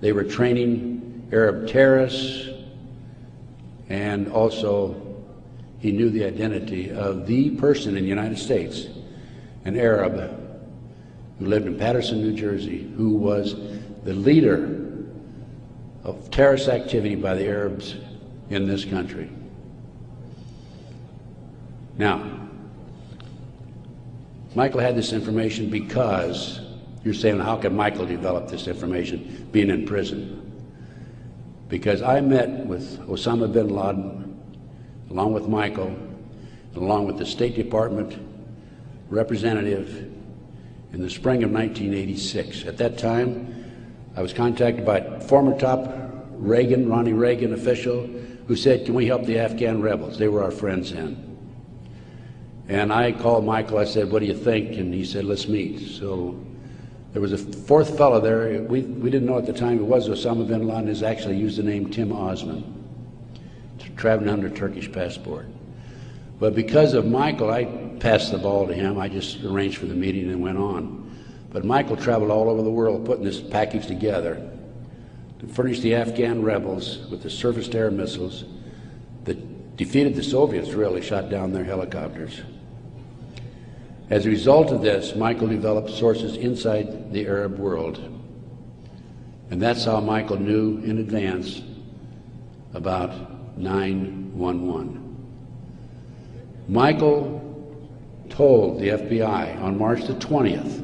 [SPEAKER 1] They were training Arab terrorists, and also he knew the identity of the person in the United States, an Arab who lived in Paterson, New Jersey, who was the leader of terrorist activity by the Arabs in this country. Now, Michael had this information because, you're saying, how can Michael develop this information being in prison? Because I met with Osama bin Laden, along with Michael, along with the State Department representative in the spring of 1986. At that time, I was contacted by former top Ronnie Reagan official who said, can we help the Afghan rebels? They were our friends then. And I called Michael, I said, what do you think? And he said, let's meet. So there was a fourth fellow there. We didn't know at the time it was Osama bin Laden. Has actually used the name Tim Osman, traveling under Turkish passport. But because of Michael, I passed the ball to him. I just arranged for the meeting and went on. But Michael traveled all over the world putting this package together to furnish the Afghan rebels with the surface-to-air missiles that defeated the Soviets, really shot down their helicopters. As a result of this, Michael developed sources inside the Arab world. And that's how Michael knew in advance about 9/11. Michael told the FBI on March the 20th,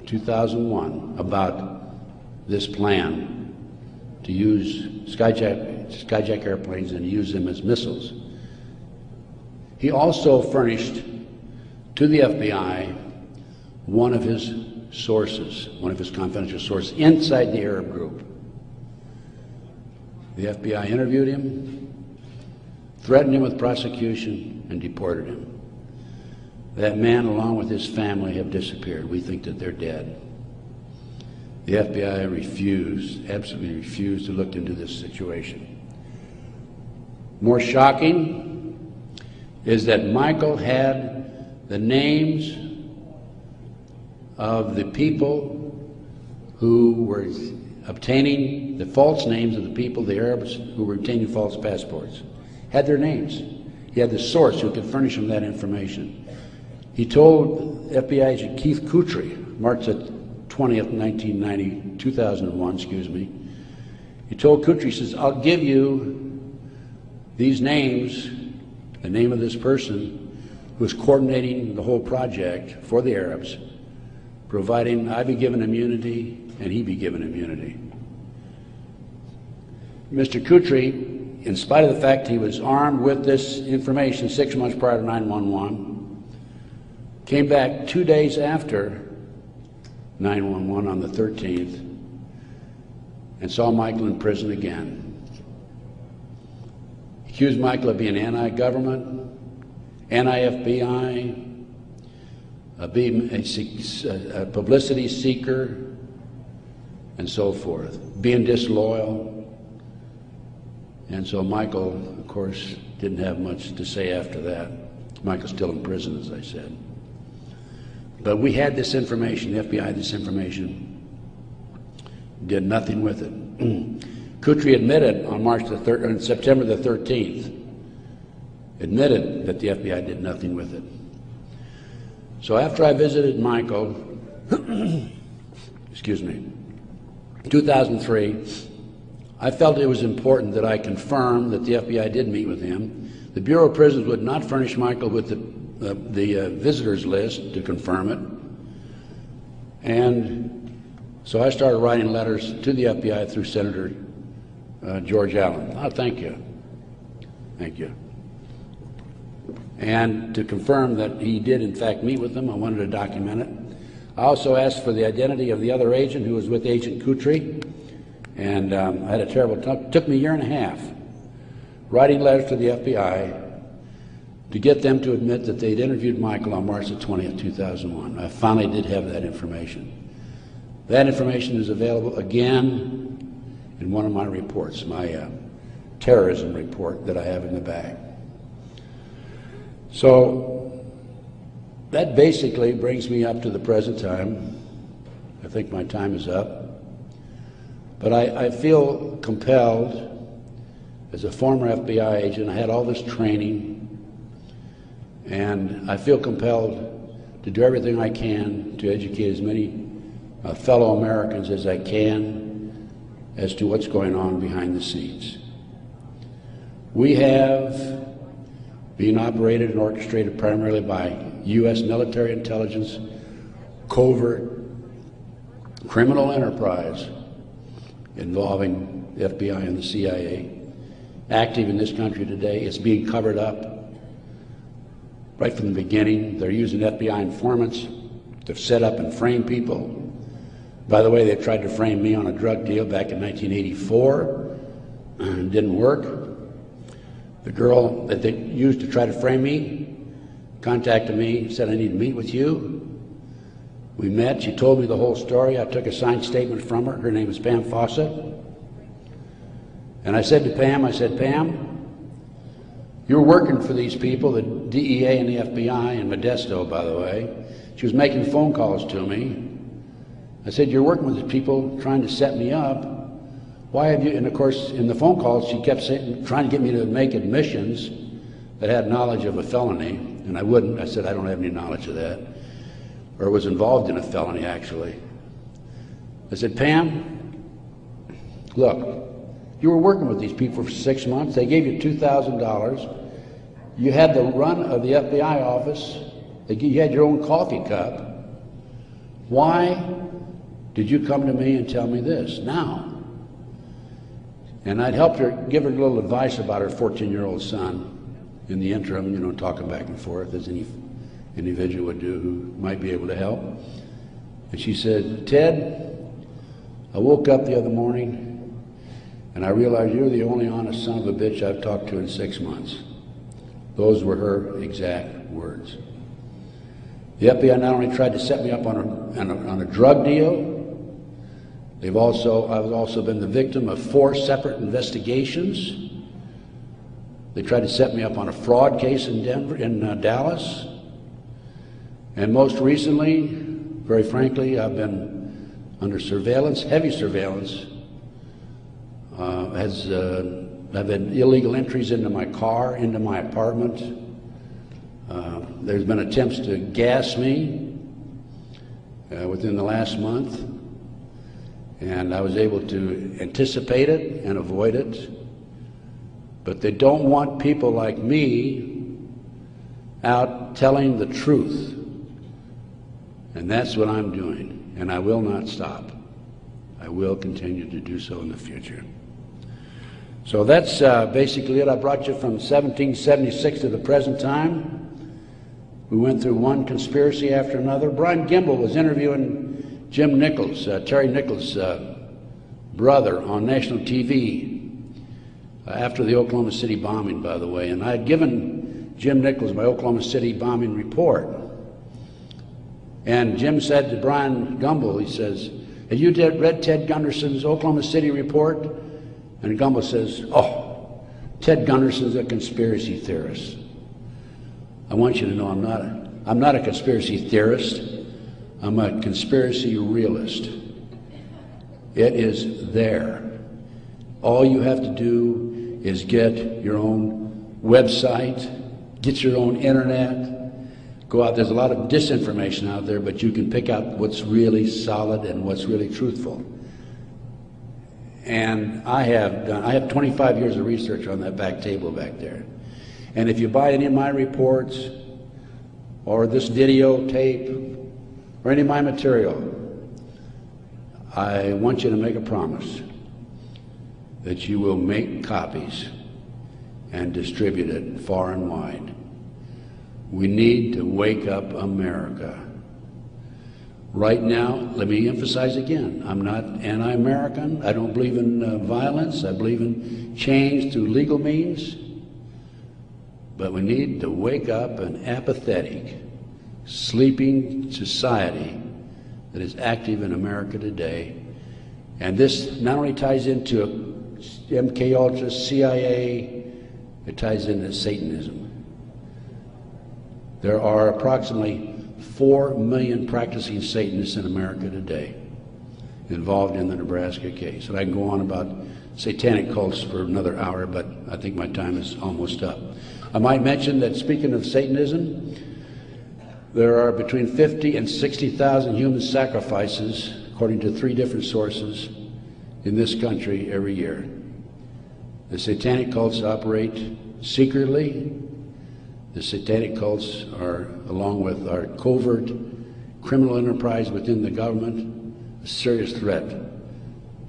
[SPEAKER 1] 2001, about this plan to use skyjack airplanes and use them as missiles. He also furnished to the FBI one of his sources, one of his confidential sources inside the Arab group. The FBI interviewed him, threatened him with prosecution, and deported him. That man, along with his family, have disappeared. We think that they're dead. The FBI refused, absolutely refused, to look into this situation. More shocking is that Michael had the names of the people who were obtaining the false names of the people, the Arabs who were obtaining false passports. Had their names. He had the source who could furnish him that information. He told FBI agent Keith Kutry, March 20th, 2001, excuse me. He told Kutry, he says, I'll give you these names, the name of this person who is coordinating the whole project for the Arabs, providing I be given immunity and he be given immunity. Mr. Kutry, in spite of the fact he was armed with this information 6 months prior to 9/11, came back 2 days after 9/11 on the 13th and saw Michael in prison again. He accused Michael of being anti-government, anti-FBI, being a publicity seeker, and so forth, being disloyal. And so Michael, of course, didn't have much to say after that. Michael's still in prison, as I said. But we had this information, the FBI had this information, did nothing with it. Kutry admitted on September the 13th, admitted that the FBI did nothing with it. So after I visited Michael, excuse me, 2003, I felt it was important that I confirm that the FBI did meet with him. The Bureau of Prisons would not furnish Michael with the visitors list to confirm it. And so I started writing letters to the FBI through Senator George Allen. Oh, thank you. Thank you. And to confirm that he did in fact meet with them, I wanted to document it. I also asked for the identity of the other agent who was with Agent Kutry. And I had a terrible time. It took me a year and a half writing letters to the FBI to get them to admit that they'd interviewed Michael on March the 20th, 2001. I finally did have that information. That information is available again in one of my reports, my terrorism report that I have in the bag. So that basically brings me up to the present time. I think my time is up. But I feel compelled, as a former FBI agent, I had all this training, and I feel compelled to do everything I can to educate as many fellow Americans as I can as to what's going on behind the scenes. We have been operated and orchestrated primarily by U.S. military intelligence, covert criminal enterprise involving the FBI and the CIA, active in this country today. It's being covered up right from the beginning. They're using FBI informants to set up and frame people. By the way, they tried to frame me on a drug deal back in 1984. It didn't work. The girl that they used to try to frame me contacted me, said, I need to meet with you. We met, she told me the whole story. I took a signed statement from her. Her name is Pam Fawcett. And I said to Pam, Pam, you're working for these people, the DEA and the FBI, and Modesto, by the way. She was making phone calls to me. I said, you're working with the people trying to set me up. Why have you, and of course, in the phone calls, she kept saying, trying to get me to make admissions that had knowledge of a felony, and I wouldn't. I said, I don't have any knowledge of that. Or was involved in a felony, actually. I said, Pam, look, you were working with these people for 6 months. They gave you $2,000. You had the run of the FBI office. You had your own coffee cup. Why did you come to me and tell me this now? And I'd helped her, give her a little advice about her 14-year-old son in the interim, you know, talking back and forth as any individual would do who might be able to help. And she said, Ted, I woke up the other morning and I realized you're the only honest son of a bitch I've talked to in 6 months. Those were her exact words. The FBI not only tried to set me up on a drug deal, I've also been the victim of 4 separate investigations. They tried to set me up on a fraud case in Dallas. And most recently, very frankly, I've been under surveillance, heavy surveillance. I've had illegal entries into my car, into my apartment. There's been attempts to gas me within the last month. And I was able to anticipate it and avoid it. But they don't want people like me out telling the truth. And that's what I'm doing. And I will not stop. I will continue to do so in the future. So that's basically it. I brought you from 1776 to the present time. We went through one conspiracy after another. Brian Gimble was interviewing Jim Nichols, Terry Nichols' brother, on national TV after the Oklahoma City bombing, by the way. And I had given Jim Nichols my Oklahoma City bombing report. And Jim said to Brian Gumble, he says, have you read Ted Gunderson's Oklahoma City report? And Gumble says, oh, Ted Gunderson's a conspiracy theorist. I want you to know I'm not a conspiracy theorist. I'm a conspiracy realist. It is there. All you have to do is get your own website, get your own internet, go out. There's a lot of disinformation out there, but you can pick out what's really solid and what's really truthful. And I have 25 years of research on that back table back there. And if you buy any of my reports or this videotape or any of my material, I want you to make a promise that you will make copies and distribute it far and wide. We need to wake up America. Right now, let me emphasize again, I'm not anti-American. I don't believe in violence. I believe in change through legal means. But we need to wake up an apathetic, sleeping society that is active in America today. And this not only ties into MK Ultra, CIA, it ties into Satanism. There are approximately 4 million practicing Satanists in America today involved in the Nebraska case. And I can go on about satanic cults for another hour, but I think my time is almost up. I might mention that, speaking of Satanism, there are between 50 and 60,000 human sacrifices, according to 3 different sources, in this country every year. The satanic cults operate secretly. The satanic cults are, along with our covert criminal enterprise within the government, a serious threat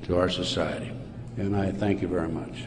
[SPEAKER 1] to our society. And I thank you very much.